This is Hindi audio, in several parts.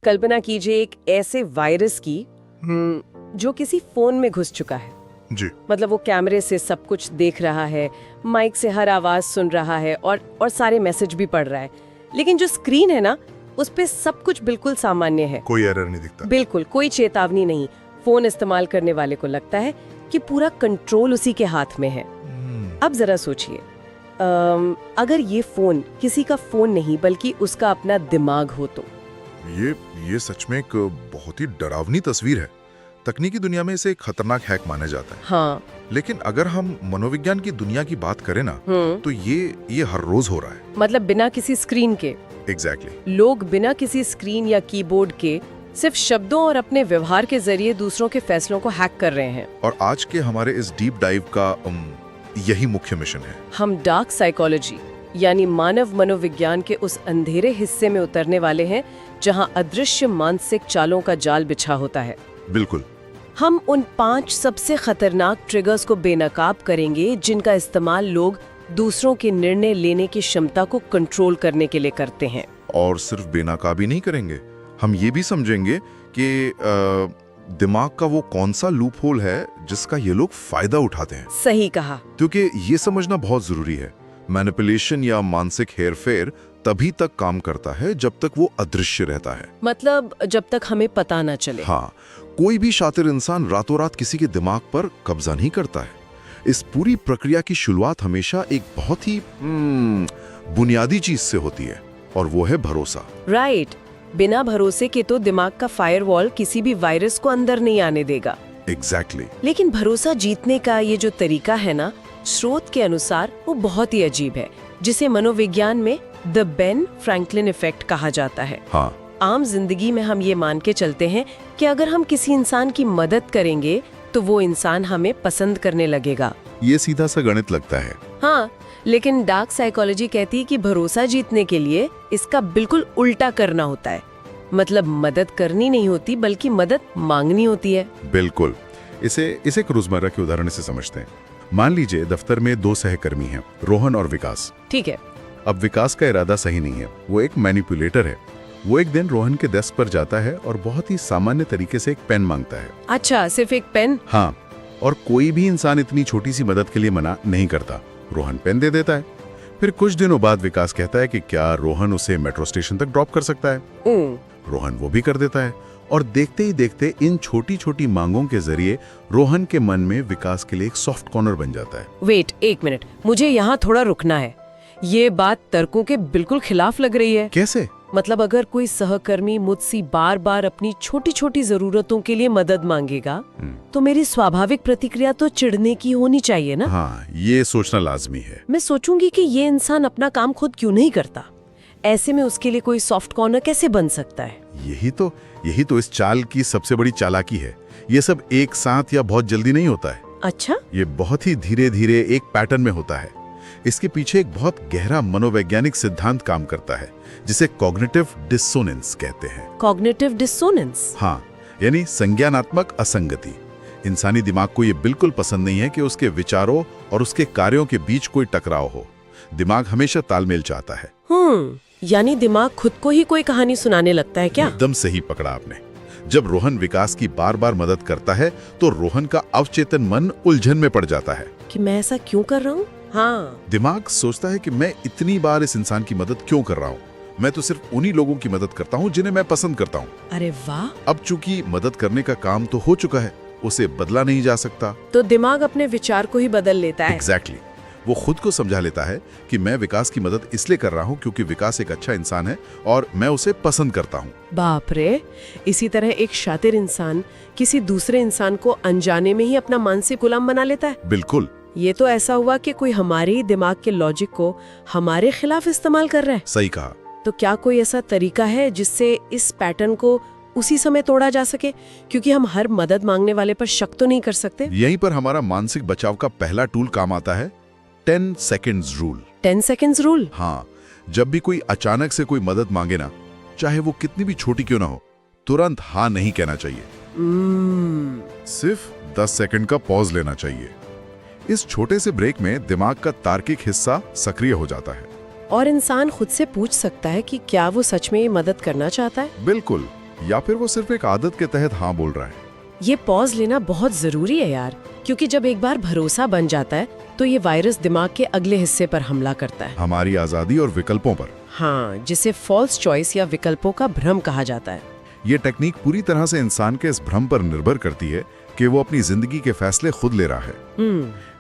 कल्पना कीजिए एक ऐसे वायरस की जो किसी फोन में घुस चुका है। जी। मतलब वो कैमरे से सब कुछ देख रहा है, माइक से हर आवाज सुन रहा है और सारे मैसेज भी पढ़ रहा है, लेकिन जो स्क्रीन है ना उस पे सब कुछ बिल्कुल सामान्य है। कोई एरर नहीं दिखता। बिल्कुल कोई चेतावनी नहीं। फोन इस्तेमाल करने वाले को लगता है कि पूरा कंट्रोल उसी के हाथ में है। अब जरा सोचिए, अगर ये फोन किसी का फोन नहीं बल्कि उसका अपना दिमाग हो तो। ये सच में एक बहुत ही डरावनी तस्वीर है। तकनीकी दुनिया में इसे एक खतरनाक हैक माना जाता है। हाँ। लेकिन अगर हम मनोविज्ञान की दुनिया की बात करें ना, तो ये हर रोज हो रहा है। मतलब बिना किसी स्क्रीन के। एग्जैक्टली। लोग बिना किसी स्क्रीन या कीबोर्ड के सिर्फ शब्दों और अपने व्यवहार के जरिए दूसरों के फैसलों को हैक कर रहे हैं। और आज के हमारे इस डीप डाइव का यही मुख्य मिशन है। हम डार्क साइकोलॉजी यानी मानव मनोविज्ञान के उस अंधेरे हिस्से में उतरने वाले हैं जहां अदृश्य मानसिक चालों का जाल बिछा होता है। बिल्कुल। हम उन 5 सबसे खतरनाक ट्रिगर्स को बेनकाब करेंगे जिनका इस्तेमाल लोग दूसरों के निर्णय लेने की क्षमता को कंट्रोल करने के लिए करते हैं। और सिर्फ बेनकाबी नहीं करेंगे, हम ये भी समझेंगे कि दिमाग का वो कौन सा लूप होल है जिसका ये लोग फायदा उठाते हैं। सही कहा। क्योंकि ये समझना बहुत जरूरी है। मैनिपुलेशन या मानसिक हेरफेर तभी तक काम करता है जब तक वो अदृश्य रहता है। मतलब जब तक हमें पता न चले। हाँ, कोई भी शातिर इंसान रातों रात किसी के दिमाग पर कब्जा नहीं करता है। इस पूरी प्रक्रिया की शुरुआत हमेशा एक बहुत ही बुनियादी चीज से होती है, और वो है भरोसा। राइट। बिना भरोसे के तो दिमाग का फायरवॉल किसी भी वायरस को अंदर नहीं आने देगा। एग्जैक्टली। लेकिन भरोसा जीतने का ये जो तरीका है ना, स्रोत के अनुसार वो बहुत ही अजीब है, जिसे मनोविज्ञान में द बेन फ्रैंकलिन इफेक्ट कहा जाता है। हाँ। आम जिंदगी में हम ये मान के चलते हैं कि अगर हम किसी इंसान की मदद करेंगे तो वो इंसान हमें पसंद करने लगेगा। ये सीधा सा गणित लगता है। हाँ, लेकिन डार्क साइकोलॉजी कहती है कि भरोसा जीतने के लिए इसका बिल्कुल उल्टा करना होता है। मतलब मदद करनी नहीं होती बल्कि मदद मांगनी होती है। बिल्कुल। इसे एक रोजमर्रा के उदाहरण से समझते हैं। मान लीजिए दफ्तर में 2 सहकर्मी हैं, रोहन और विकास। ठीक है। अब विकास का इरादा सही नहीं है, वो एक मैनिपुलेटर है। वो एक दिन रोहन के डेस्क पर जाता है और बहुत ही सामान्य तरीके से एक पेन मांगता है। अच्छा, सिर्फ एक पेन? हाँ, और कोई भी इंसान इतनी छोटी सी मदद के लिए मना नहीं करता। रोहन पेन दे देता है। फिर कुछ दिनों बाद विकास कहता है कि क्या रोहन उसे मेट्रो स्टेशन तक ड्रॉप कर सकता है। रोहन वो भी कर देता है, और देखते ही देखते इन छोटी छोटी मांगों के जरिए रोहन के मन में विकास के लिए एक सॉफ्ट कॉर्नर बन जाता है। वेट, एक मिनट, मुझे यहाँ थोड़ा रुकना है। ये बात तर्कों के बिल्कुल खिलाफ लग रही है। कैसे? मतलब अगर कोई सहकर्मी मुझसे बार बार अपनी छोटी छोटी जरूरतों के लिए मदद मांगेगा तो मेरी स्वाभाविक प्रतिक्रिया तो चिढ़ने की होनी चाहिए ना। हाँ, ये सोचना लाजमी है। मैं सोचूंगी कि ये इंसान अपना काम खुद क्यों नहीं करता। ऐसे में उसके लिए कोई सॉफ्ट कॉर्नर कैसे बन सकता है? यही तो इस चाल की सबसे बड़ी चालाकी है। ये सब एक साथ या बहुत जल्दी नहीं होता है। अच्छा। ये बहुत ही धीरे धीरे एक पैटर्न में होता है। इसके पीछे एक बहुत गहरा मनोवैज्ञानिक सिद्धांत काम करता है जिसे कॉग्निटिव डिसोनेंस कहते हैं। Cognitive dissonance? हाँ, यानी संज्ञानात्मक असंगति। इंसानी दिमाग को ये बिल्कुल पसंद नहीं है कि उसके विचारों और उसके कार्यों के बीच कोई टकराव हो। दिमाग हमेशा तालमेल चाहता है। यानी दिमाग खुद को ही कोई कहानी सुनाने लगता है क्या? एकदम सही पकड़ा आपने। जब रोहन विकास की बार बार मदद करता है तो रोहन का अवचेतन मन उलझन में पड़ जाता है कि मैं ऐसा क्यों कर रहा हूँ। हाँ। दिमाग सोचता है कि मैं इतनी बार इस इंसान की मदद क्यों कर रहा हूँ। मैं तो सिर्फ उन्हीं लोगों की मदद करता हूँ जिन्हें मैं पसंद करता हूँ। अरे वाह। अब चूंकि मदद करने का काम तो हो चुका है, उसे बदला नहीं जा सकता। तो दिमाग अपने विचार को ही बदल लेता है। एग्जैक्टली। वो खुद को समझा लेता है कि मैं विकास की मदद इसलिए कर रहा हूँ क्योंकि विकास एक अच्छा इंसान है और मैं उसे पसंद करता हूँ। बाप रे। इसी तरह एक शातिर इंसान किसी दूसरे इंसान को अनजाने में ही अपना मानसिक गुलाम बना लेता है। बिल्कुल। ये तो ऐसा हुआ कि कोई हमारे ही दिमाग के लॉजिक को हमारे खिलाफ इस्तेमाल कर रहा है। सही कहा। तो क्या कोई ऐसा तरीका है जिससे इस पैटर्न को उसी समय तोड़ा जा सके? क्योंकि हम हर मदद मांगने वाले पर शक तो नहीं कर सकते। यहीं पर हमारा मानसिक बचाव का पहला टूल काम आता है, 10 सेकेंड्स रूल। 10 seconds rule? हाँ, जब भी कोई अचानक से कोई मदद मांगे ना, चाहे वो कितनी भी छोटी क्यों ना हो, तुरंत हाँ नहीं कहना चाहिए। सिर्फ 10 सेकंड का पॉज लेना चाहिए। इस छोटे से ब्रेक में दिमाग का तार्किक हिस्सा सक्रिय हो जाता है और इंसान खुद से पूछ सकता है कि क्या वो सच में ये मदद करना चाहता है। बिल्कुल। या फिर वो सिर्फ एक आदत के तहत हाँ बोल रहा है। ये पॉज लेना बहुत जरूरी है यार, क्योंकि जब एक बार भरोसा बन जाता है तो ये वायरस दिमाग के अगले हिस्से पर हमला करता है। हमारी आजादी और विकल्पों पर। हाँ, जिसे फॉल्स चॉइस या विकल्पों का भ्रम कहा जाता है। ये टेक्निक पूरी तरह से इंसान के इस भ्रम पर निर्भर करती है कि वो अपनी जिंदगी के फैसले खुद ले रहा है।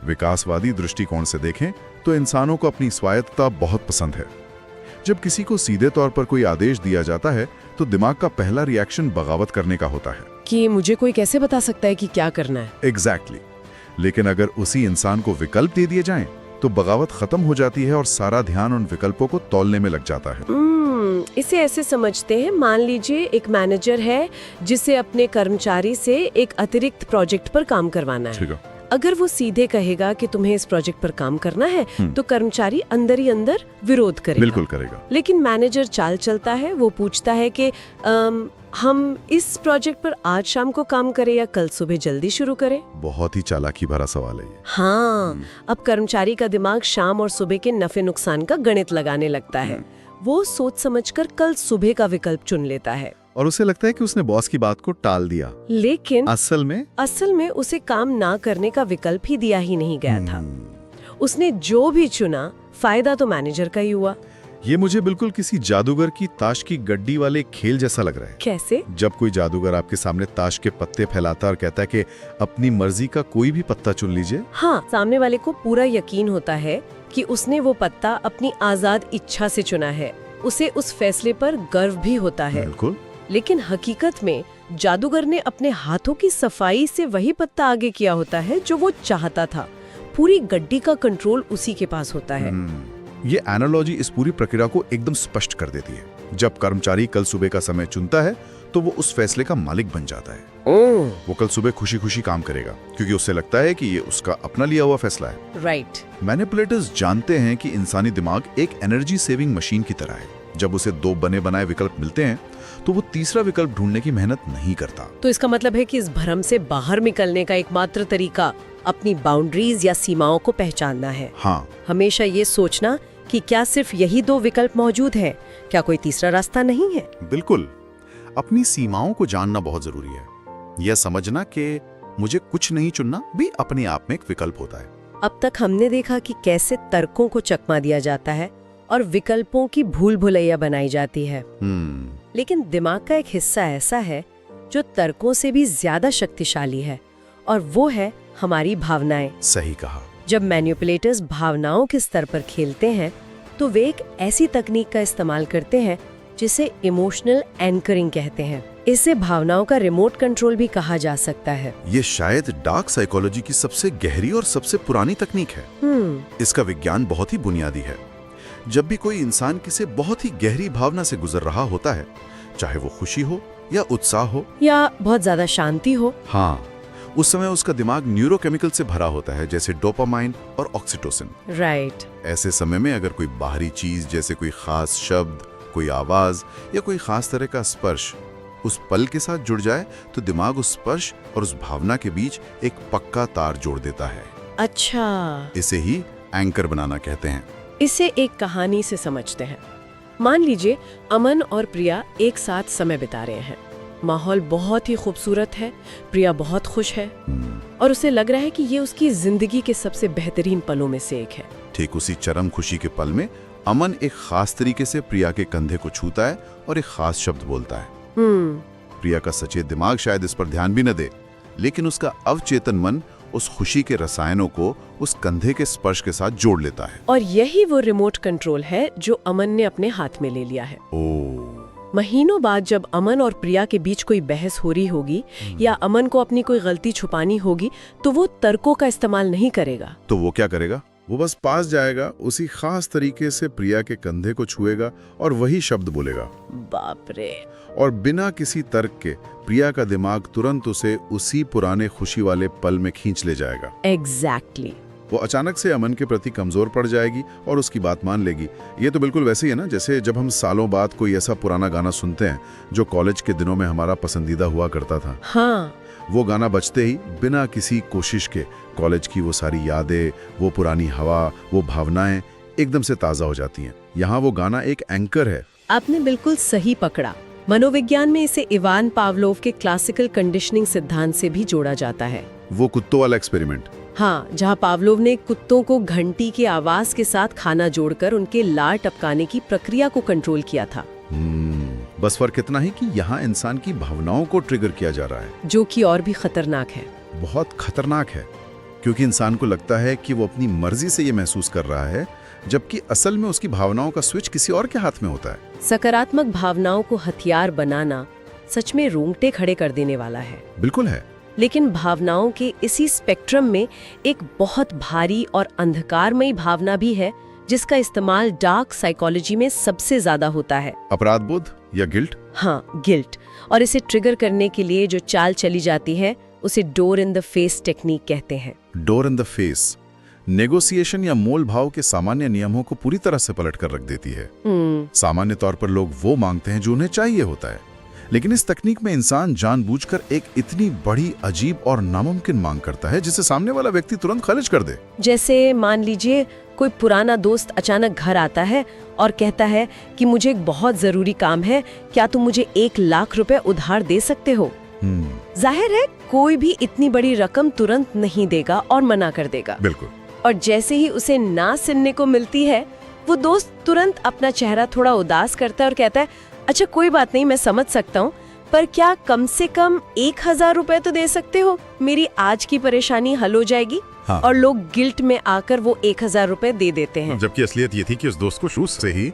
विकासवादी दृष्टिकोण से देखें तो इंसानों को अपनी स्वायत्तता बहुत पसंद है। जब किसी को सीधे तौर पर कोई आदेश दिया जाता है तो दिमाग का पहला रिएक्शन बगावत करने का होता है कि मुझे कोई कैसे बता सकता है कि क्या करना है। एग्जैक्टली। लेकिन अगर उसी इंसान को विकल्प दे दिए जाएं, तो बगावत खत्म हो जाती है और सारा ध्यान उन विकल्पों को तौलने में लग जाता है। इसे ऐसे समझते हैं, मान लीजिए एक मैनेजर है जिसे अपने कर्मचारी से एक अतिरिक्त प्रोजेक्ट पर काम करवाना है। अगर वो सीधे कहेगा कि तुम्हें इस प्रोजेक्ट पर काम करना है तो कर्मचारी अंदर ही अंदर विरोध करेगा। बिल्कुल करेगा। लेकिन मैनेजर चाल चलता है, वो पूछता है कि हम इस प्रोजेक्ट पर आज शाम को काम करें या कल सुबह जल्दी शुरू करें। बहुत ही चालाकी भरा सवाल है ये। हाँ, अब कर्मचारी का दिमाग शाम और सुबह के नफे नुकसान का गणित लगाने लगता है। वो सोच समझकर कल सुबह का विकल्प चुन लेता है और उसे लगता है कि उसने बॉस की बात को टाल दिया। लेकिन असल में उसे काम ना करने का विकल्प ही दिया ही नहीं गया था। उसने जो भी चुना, फायदा तो मैनेजर का ही हुआ। ये मुझे बिल्कुल किसी जादूगर की ताश की गड्डी वाले खेल जैसा लग रहा है। कैसे? जब कोई जादूगर आपके सामने ताश के पत्ते फैलाता है और कहता है कि अपनी मर्जी का कोई भी पत्ता चुन लीजिए। हाँ, सामने वाले को पूरा यकीन होता है कि उसने वो पत्ता अपनी आजाद इच्छा से चुना है। उसे उस फैसले पर गर्व भी होता है। बिल्कुल। लेकिन हकीकत में जादूगर ने अपने हाथों की सफाई से वही पत्ता आगे किया होता है जो वो चाहता था। पूरी गड्डी का कंट्रोल उसी के पास होता है। ये एनालॉजी इस पूरी प्रक्रिया को एकदम स्पष्ट कर देती है। जब कर्मचारी कल सुबह का समय चुनता है तो वो उस फैसले का मालिक बन जाता है। वो कल सुबह खुशी खुशी काम करेगा क्योंकि उसे लगता है कि ये उसका अपना लिया हुआ फैसला है। राइट। मैनिपुलेटर्स जानते हैं कि इंसानी दिमाग एक एनर्जी सेविंग मशीन की तरह है। जब उसे दो बने बनाए विकल्प मिलते हैं तो वो तीसरा विकल्प ढूंढने की मेहनत नहीं करता। तो इसका मतलब है कि इस भ्रम से बाहर निकलने का एकमात्र तरीका अपनी बाउंड्रीज या सीमाओं को पहचानना है। हाँ, हमेशा ये सोचना कि क्या सिर्फ यही दो विकल्प मौजूद है, क्या कोई तीसरा रास्ता नहीं है। बिल्कुल। अपनी सीमाओं को जानना बहुत जरूरी है। यह समझना कि मुझे कुछ नहीं चुनना भी अपने आप में एक विकल्प होता है। अब तक हमने देखा कि कैसे तर्कों को चकमा दिया जाता है और विकल्पों की भूल भुलैया बनाई जाती है। लेकिन दिमाग का एक हिस्सा ऐसा है जो तर्कों से भी ज्यादा शक्तिशाली है, और वो है हमारी भावनाएं। सही कहा। जब मैनिपुलेटर्स भावनाओं के स्तर पर खेलते हैं तो वे एक ऐसी तकनीक का इस्तेमाल करते हैं जिसे इमोशनल एंकरिंग कहते हैं। इसे भावनाओं का रिमोट कंट्रोल भी कहा जा सकता है। ये शायद डार्क साइकोलॉजी की सबसे गहरी और सबसे पुरानी तकनीक है। इसका विज्ञान बहुत ही बुनियादी है। जब भी कोई इंसान किसी बहुत ही गहरी भावना से गुजर रहा होता है, चाहे वो खुशी हो या उत्साह हो या बहुत ज्यादा शांति हो, हाँ, उस समय उसका दिमाग न्यूरोकेमिकल से भरा होता है, जैसे डोपामाइन और ऑक्सीटोसिन। राइट। ऐसे समय में अगर कोई बाहरी चीज जैसे कोई खास शब्द, कोई आवाज या कोई खास तरह का स्पर्श उस पल के साथ जुड़ जाए तो दिमाग उस स्पर्श और उस भावना के बीच एक पक्का तार जोड़ देता है। अच्छा, इसे ही एंकर बनाना कहते हैं। इसे एक कहानी से समझते हैं। मान लीजिए अमन और प्रिया एक साथ समय बिता रहे हैं। माहौल बहुत ही खूबसूरत है, प्रिया बहुत खुश है और उसे लग रहा है कि ये उसकी जिंदगी के सबसे बेहतरीन पलों में से एक है। ठीक उसी चरम खुशी के पल में अमन एक खास तरीके से प्रिया के कंधे को छूता है और एक खास शब्द बोलता है। प्रिया का सचेत दिमाग शायद इस पर ध्यान भी न दे, लेकिन उसका अवचेतन मन उस खुशी के रसायनों को उस कंधे के स्पर्श के साथ जोड़ लेता है। और यही वो रिमोट कंट्रोल है जो अमन ने अपने हाथ में ले लिया है। महीनों बाद जब अमन और प्रिया के बीच कोई बहस हो रही होगी या अमन को अपनी कोई गलती छुपानी होगी तो वो तर्कों का इस्तेमाल नहीं करेगा। तो वो क्या करेगा? वो बस पास जाएगा, उसी खास तरीके से प्रिया के कंधे को छुएगा और वही शब्द बोलेगा। बाप रे। और बिना किसी तर्क के प्रिया का दिमाग तुरंत उसे उसी पुराने खुशी वाले पल में खींच ले जाएगा। एग्जैक्टली। वो अचानक से अमन के प्रति कमजोर पड़ जाएगी और उसकी बात मान लेगी। ये तो बिल्कुल वैसे ही है ना, जैसे जब हम सालों बाद कोई ऐसा पुराना गाना सुनते हैं जो कॉलेज के दिनों में हमारा पसंदीदा हुआ करता था। हाँ। वो गाना बजते ही बिना किसी कोशिश के कॉलेज की वो सारी यादें, वो पुरानी हवा, वो भावनाएं एकदम से ताजा हो जाती हैं। यहाँ वो गाना एक एंकर है। आपने बिल्कुल सही पकड़ा। मनोविज्ञान में इसे इवान पावलोव के क्लासिकल कंडीशनिंग सिद्धांत से भी जोड़ा जाता है। वो कुत्तों वाला एक्सपेरिमेंट। हाँ, जहाँ पावलोव ने कुत्तों को घंटी के आवाज के साथ खाना जोड़कर उनके लार टपकाने की प्रक्रिया को कंट्रोल किया था। बस फर्क इतना ही कि यहाँ इंसान की भावनाओं को ट्रिगर किया जा रहा है, जो कि और भी खतरनाक है। बहुत खतरनाक है, क्योंकि इंसान को लगता है कि वो अपनी मर्जी से ये महसूस कर रहा है, जबकि असल में उसकी भावनाओं का स्विच किसी और के हाथ में होता है। सकारात्मक भावनाओं को हथियार बनाना सच में रोंगटे खड़े कर देने वाला है। बिल्कुल है। लेकिन भावनाओं के इसी स्पेक्ट्रम में एक बहुत भारी और अंधकारमयी भावना भी है, जिसका इस्तेमाल डार्क साइकोलॉजी में सबसे ज्यादा होता है। अपराध बोध या गिल्ट? हाँ, गिल्ट। और इसे ट्रिगर करने के लिए जो चाल चली जाती है उसे door in the face technique कहते हैं। Door in the face negotiation या मोल भाव के सामान्य नियमों को पूरी तरह से पलट कर रख देती है। सामान्य तौर पर लोग वो मांगते हैं जो उन्हें चाहिए होता है, लेकिन इस तकनीक में इंसान जानबूझकर एक इतनी बड़ी, अजीब और नामुमकिन मांग करता है जिसे सामने वाला व्यक्ति तुरंत खारिज कर दे। जैसे मान लीजिए कोई पुराना दोस्त अचानक घर आता है और कहता है कि मुझे एक बहुत जरूरी काम है, क्या तुम मुझे 1 लाख रुपए उधार दे सकते हो? जाहिर है कोई भी इतनी बड़ी रकम तुरंत नहीं देगा और मना कर देगा। बिल्कुल। और जैसे ही उसे ना सुनने को मिलती है, वो दोस्त तुरंत अपना चेहरा थोड़ा उदास करता है और कहता है, अच्छा कोई बात नहीं, मैं समझ सकता हूँ, पर क्या कम से कम 1000 रुपए तो दे सकते हो, मेरी आज की परेशानी हल हो जाएगी। हाँ। और लोग गिल्ट में आकर वो 1000 रुपए दे देते हैं, जबकि असलियत ये थी कि उस दोस्त को शुरू से ही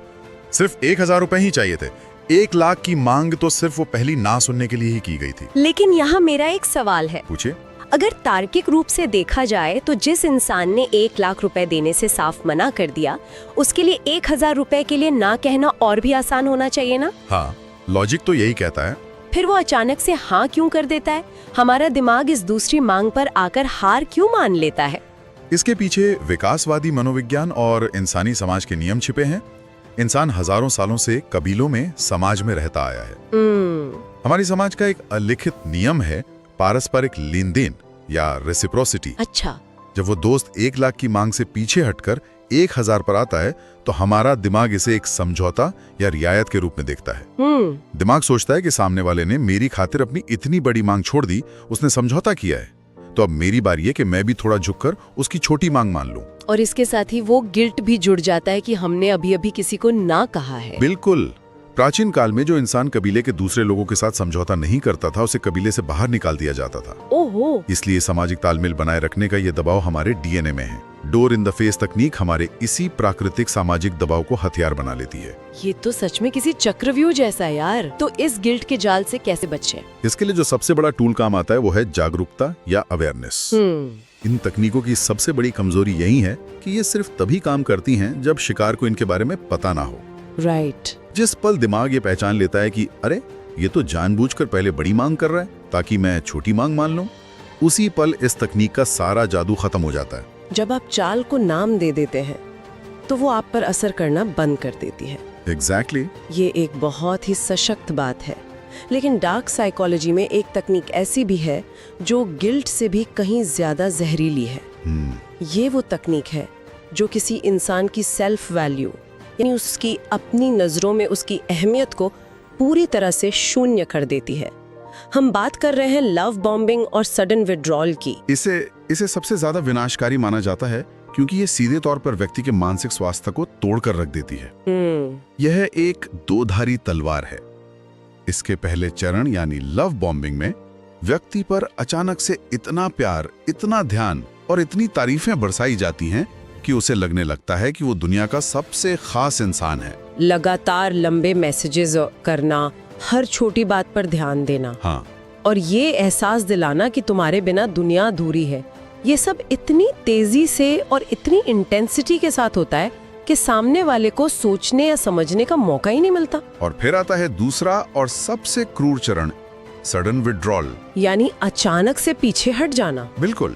सिर्फ 1000 रुपए ही चाहिए थे। 1 लाख की मांग तो सिर्फ वो पहली ना सुनने के लिए ही की गई थी। लेकिन यहाँ मेरा एक सवाल है। पूछिए। अगर तार्किक रूप से देखा जाए तो जिस इंसान ने 1 लाख रुपए देने से साफ मना कर दिया, उसके लिए 1000 रुपए के लिए ना कहना और भी आसान होना चाहिए ना? हाँ, लॉजिक तो यही कहता है। फिर वो अचानक से हाँ क्यों कर देता है? हमारा दिमाग इस दूसरी मांग पर आकर हार क्यों मान लेता है? इसके पीछे विकासवादी मनोविज्ञान और इंसानी समाज के नियम छिपे हैं। इंसान हजारों सालों से कबीलों में, समाज में रहता आया है। हमारी समाज का एक अलिखित नियम है पारस्परिक लेन-देन या रेसिप्रोसिटी। अच्छा। जब वो दोस्त 1 लाख की मांग से पीछे हटकर 1000 पर आता है, तो हमारा दिमाग इसे एक समझौता या रियायत के रूप में देखता है। दिमाग सोचता है कि सामने वाले ने मेरी खातिर अपनी इतनी बड़ी मांग छोड़ दी, उसने समझौता किया है, तो अब मेरी बारी है कि मैं भी थोड़ा झुककर उसकी छोटी मांग मान लूं। और इसके साथ ही वो गिल्ट भी जुड़ जाता है कि हमने अभी अभी किसी को ना कहा है। बिल्कुल। प्राचीन काल में जो इंसान कबीले के दूसरे लोगों के साथ समझौता नहीं करता था, उसे कबीले से बाहर निकाल दिया जाता था। ओहो। इसलिए सामाजिक तालमेल बनाए रखने का ये दबाव हमारे डीएनए में है। डोर इन द फेस तकनीक हमारे इसी प्राकृतिक सामाजिक दबाव को हथियार बना लेती है। ये तो सच में किसी चक्रव्यूह जैसा है यार। तो इस गिल्ट के जाल से कैसे बचें? इसके लिए जो सबसे बड़ा टूल काम आता है वो है जागरूकता या अवेयरनेस। इन तकनीकों की सबसे बड़ी कमजोरी यही है कि ये सिर्फ तभी काम करती हैं जब शिकार को इनके बारे में पता ना हो। राइट। जिस पल दिमाग ये पहचान लेता है कि अरे ये तो जानबूझकर पहले बड़ी मांग कर रहा है ताकि मैं छोटी मांग मान लूं, उसी पल इस तकनीक का सारा जादू खत्म हो जाता है। जब आप चाल को नाम दे देते हैं तो वो आप पर असर करना बंद कर देती है। एग्जैक्टली। ये एक बहुत ही सशक्त बात है। लेकिन डार्क साइकोलॉजी में एक तकनीक ऐसी भी है जो गिल्ट से भी कहीं ज्यादा जहरीली है। ये वो तकनीक है जो किसी इंसान की सेल्फ वैल्यू, यानी उसकी अपनी नजरों में उसकी अहमियत को पूरी तरह से शून्य कर देती है। हम बात कर रहे हैं लव बॉम्बिंग और सडन विड्रॉल की। इसे सबसे ज्यादा विनाशकारी माना जाता है क्योंकि ये सीधे तौर पर व्यक्ति के मानसिक स्वास्थ्य को तोड़कर रख देती है। यह एक दोधारी तलवार है। इसके पहले चरण यानी लव बॉम्बिंग में व्यक्ति पर अचानक से इतना प्यार, इतना ध्यान और इतनी तारीफें बरसाई जाती हैं कि उसे लगने लगता है कि वो दुनिया का सबसे खास इंसान है। लगातार लंबे मैसेजेस करना, हर छोटी बात पर ध्यान देना, हाँ, और ये एहसास दिलाना कि तुम्हारे बिना दुनिया अधूरी है, ये सब इतनी तेजी से और इतनी इंटेंसिटी के साथ होता है कि सामने वाले को सोचने या समझने का मौका ही नहीं मिलता। और फिर आता है दूसरा और सबसे क्रूर चरण, सडन विड्रॉल, यानी अचानक से पीछे हट जाना। बिल्कुल।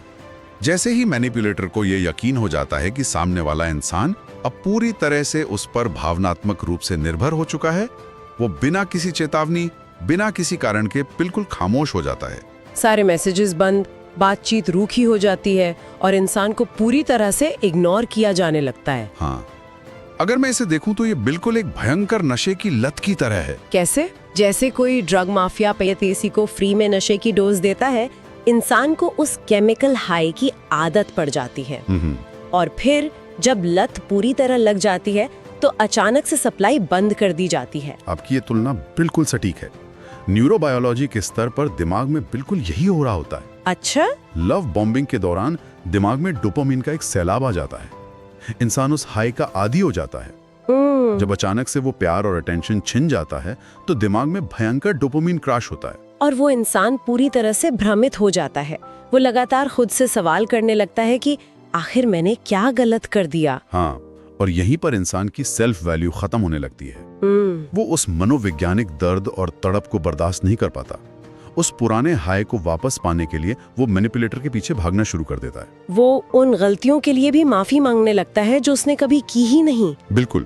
जैसे ही मैनिपुलेटर को ये यकीन हो जाता है कि सामने वाला इंसान अब पूरी तरह से उस पर भावनात्मक रूप से निर्भर हो चुका है, वो बिना किसी चेतावनी, बिना किसी कारण के बिल्कुल खामोश हो जाता है। सारे मैसेजेस बंद, बातचीत रूखी हो जाती है और इंसान को पूरी तरह से इग्नोर किया जाने लगता है। हाँ, अगर मैं इसे देखूं तो ये बिल्कुल एक भयंकर नशे की लत की तरह है। कैसे? जैसे कोई ड्रग माफिया किसी को फ्री में नशे की डोज देता है, इंसान को उस केमिकल हाई की आदत पड़ जाती है और फिर जब लत पूरी तरह लग जाती है तो अचानक से सप्लाई बंद कर दी जाती है। आपकी ये तुलना बिल्कुल सटीक है। न्यूरोबायोलॉजी के स्तर पर दिमाग में बिल्कुल यही हो रहा होता है। अच्छा? लव बॉम्बिंग के दौरान दिमाग में डोपामिन का एक सैलाब आ जाता है। इंसान उस हाई का आदी हो जाता है। जब अचानक से वो प्यार और अटेंशन छिन जाता है तो दिमाग में भयंकर डोपामिन क्रैश होता है और वो इंसान पूरी तरह से भ्रमित हो जाता है। वो लगातार खुद से सवाल करने लगता है कि आखिर मैंने क्या गलत कर दिया। हाँ, और यहीं पर इंसान की सेल्फ वैल्यू खत्म होने लगती है। वो उस मनोवैज्ञानिक दर्द और तड़प को बर्दाश्त नहीं कर पाता। उस पुराने हाई को वापस पाने के लिए वो मैनिपुलेटर के पीछे भागना शुरू कर देता है। वो उन गलतियों के लिए भी माफी मांगने लगता है जो उसने कभी की ही नहीं। बिल्कुल,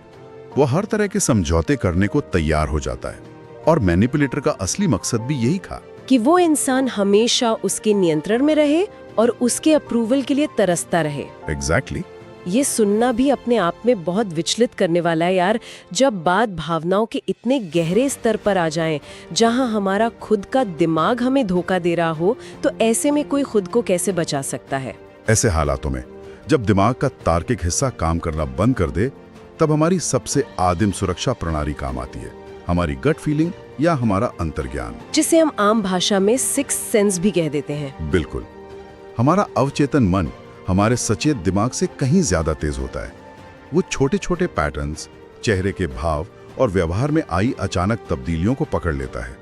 वो हर तरह के समझौते करने को तैयार हो जाता है और मैनिपुलेटर का असली मकसद भी यही था कि वो इंसान हमेशा उसके नियंत्रण में रहे और उसके अप्रूवल के लिए तरसता रहे। एग्जैक्टली। ये सुनना भी अपने आप में बहुत विचलित करने वाला है यार। जब बात भावनाओं के इतने गहरे स्तर पर आ जाए जहां हमारा खुद का दिमाग हमें धोखा दे रहा हो, तो ऐसे में कोई खुद को कैसे बचा सकता है? ऐसे हालातों में जब दिमाग का तार्किक हिस्सा काम करना बंद कर दे, तब हमारी सबसे आदिम सुरक्षा प्रणाली काम आती है, हमारी गट फीलिंग या हमारा अंतर्ज्ञान, जिसे हम आम भाषा में सिक्स सेंस भी कह देते हैं। बिल्कुल। हमारा अवचेतन मन हमारे सचेत दिमाग से कहीं ज्यादा तेज होता है। वो छोटे छोटे पैटर्न्स, चेहरे के भाव और व्यवहार में आई अचानक तब्दीलियों को पकड़ लेता है।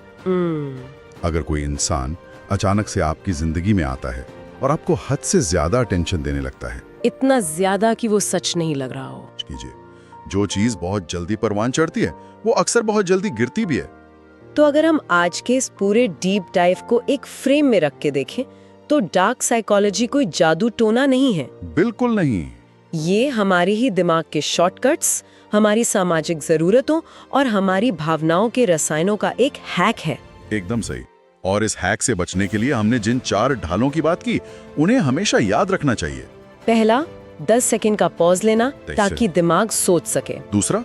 अगर कोई इंसान अचानक से आपकी जिंदगी में आता है और आपको हद से ज्यादा अटेंशन देने लगता है, इतना ज्यादा कि वो सच नहीं लग रहा हो, कीजिए, जो चीज बहुत जल्दी परवान चढ़ती है वो अक्सर बहुत जल्दी गिरती भी है। तो अगर हम आज के इस पूरे डीप डाइव को एक फ्रेम में रख के देखें तो डार्क साइकोलॉजी कोई जादू टोना नहीं है। बिल्कुल नहीं। ये हमारे ही दिमाग के शॉर्टकट्स, हमारी सामाजिक जरूरतों और हमारी भावनाओं के रसायनों का एक हैक है। एकदम सही। और इस हैक से बचने के लिए हमने जिन 4 ढालों की बात की, उन्हें हमेशा याद रखना चाहिए। पहला, 10 सेकंड का पॉज लेना ताकि दिमाग सोच सके। दूसरा,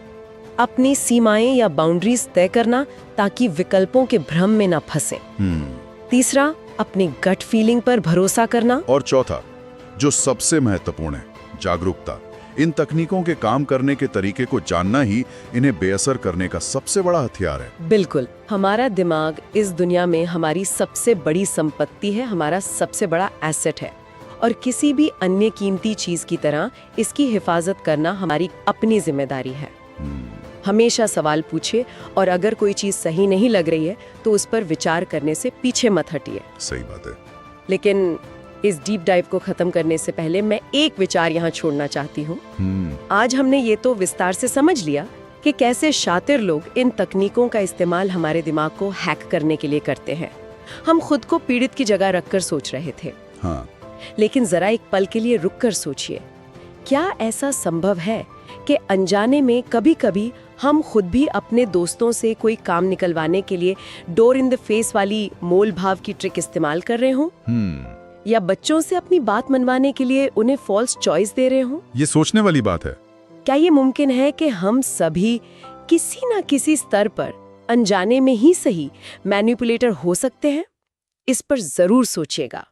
अपनी सीमाएं या बाउंड्रीज तय करना ताकि विकल्पों के भ्रम में न फंसे। तीसरा, अपनी गट फीलिंग पर भरोसा करना। और चौथा, जो सबसे महत्वपूर्ण है, जागरूकता। इन तकनीकों के काम करने के तरीके को जानना ही इन्हें बेअसर करने का सबसे बड़ा हथियार है। बिल्कुल, हमारा दिमाग इस दुनिया में हमारी सबसे बड़ी संपत्ति है, हमारा सबसे बड़ा एसेट है और किसी भी अन्य कीमती चीज की तरह इसकी हिफाजत करना हमारी अपनी जिम्मेदारी है। हमेशा सवाल पूछिए और अगर कोई चीज सही नहीं लग रही है तो उस पर विचार करने से पीछे मत हटिए। सही बात है। लेकिन इस डीप डाइव को खत्म करने से पहले मैं एक विचार यहाँ छोड़ना चाहती हूँ। आज हमने ये तो विस्तार से समझ लिया कि कैसे शातिर लोग इन तकनीकों का इस्तेमाल हमारे दिमाग को हैक करने के लिए करते हैं। हम खुद को पीड़ित की जगह रखकर सोच रहे थे। हाँ। लेकिन जरा एक पल के लिए रुक कर सोचिए, क्या ऐसा संभव है कि अनजाने में कभी कभी हम खुद भी अपने दोस्तों से कोई काम निकलवाने के लिए डोर इन द फेस वाली मोल भाव की ट्रिक इस्तेमाल कर रहे हों? या बच्चों से अपनी बात मनवाने के लिए उन्हें फॉल्स चॉइस दे रहे हों? ये सोचने वाली बात है। क्या ये मुमकिन है कि हम सभी किसी न किसी स्तर पर अनजाने में ही सही मैनिपुलेटर हो सकते हैं? इस पर जरूर सोचिएगा।